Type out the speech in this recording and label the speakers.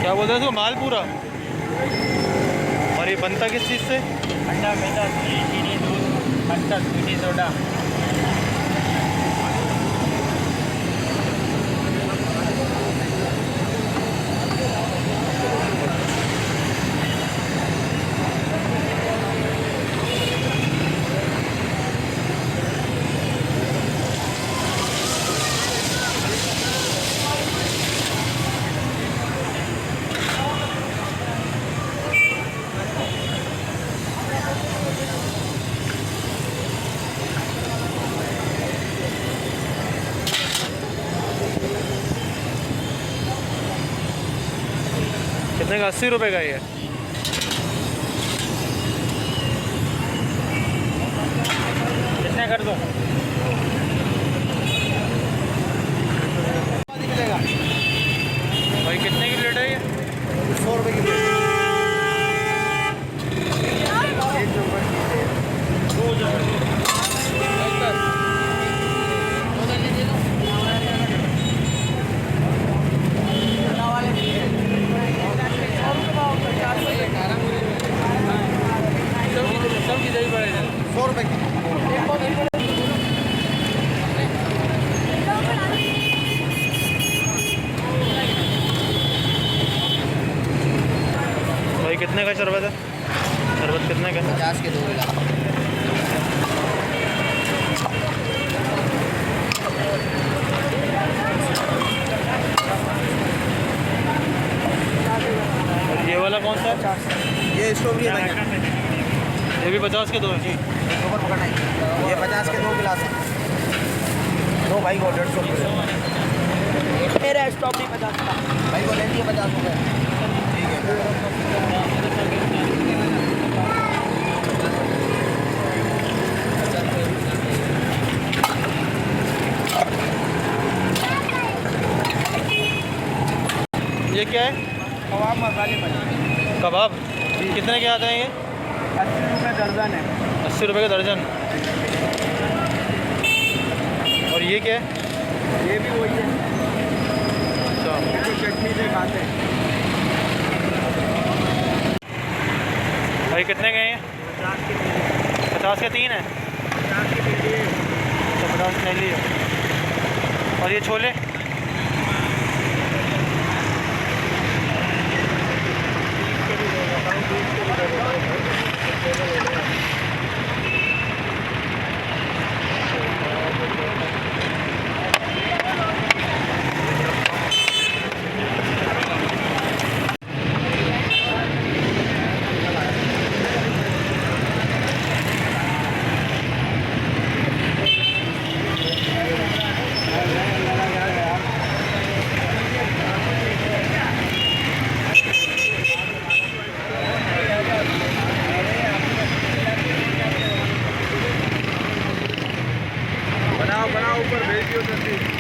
Speaker 1: क्या बोलते हैं इसको, मालपूरा। और ये बनता किस चीज़ से?
Speaker 2: अंडा, मैदा, चीनी, दूध, मस्टर्ड, मीठी सोडा।
Speaker 1: कितने का? 80 रुपये का ये।
Speaker 2: कितने कर दो?
Speaker 1: भाई कितने की प्लेट है ये?
Speaker 3: 100 रुपये की प्लेट।
Speaker 2: सबकी दही पड़े
Speaker 3: 100 रुपये की।
Speaker 1: भाई कितने का शरबत है? शरबत कितने का?
Speaker 3: 50 के 2 गिलास।
Speaker 1: और ये वाला कौन सा है?
Speaker 3: ये स्ट्रॉबेरी है भाई।
Speaker 1: ये भी 50 के 2 है जी।
Speaker 3: ऊपर पकड़ना है। ये 50 के 2 गिलास है। दो भाई को 150 रुपये।
Speaker 2: मेरा स्ट्रॉबेरी 50 का।
Speaker 3: भाई को ले लिए 50 रुपये। ठीक है।
Speaker 1: ये क्या है?
Speaker 2: कबाब मसाले पनीर
Speaker 1: कबाब। कितने के आते हैं ये?
Speaker 2: 80 रुपये दर्जन है।
Speaker 1: 80 रुपये का दर्जन। और ये क्या है?
Speaker 2: ये भी वही है,
Speaker 1: अच्छा।
Speaker 2: इसको चटनी से खाते हैं।
Speaker 1: भाई कितने के हैं ये? 50 के 3 है।
Speaker 2: 50 के लिए
Speaker 1: अच्छा 50 ले लिए। और ये छोले?
Speaker 2: बनाओ ऊपर भेज दियो जल्दी।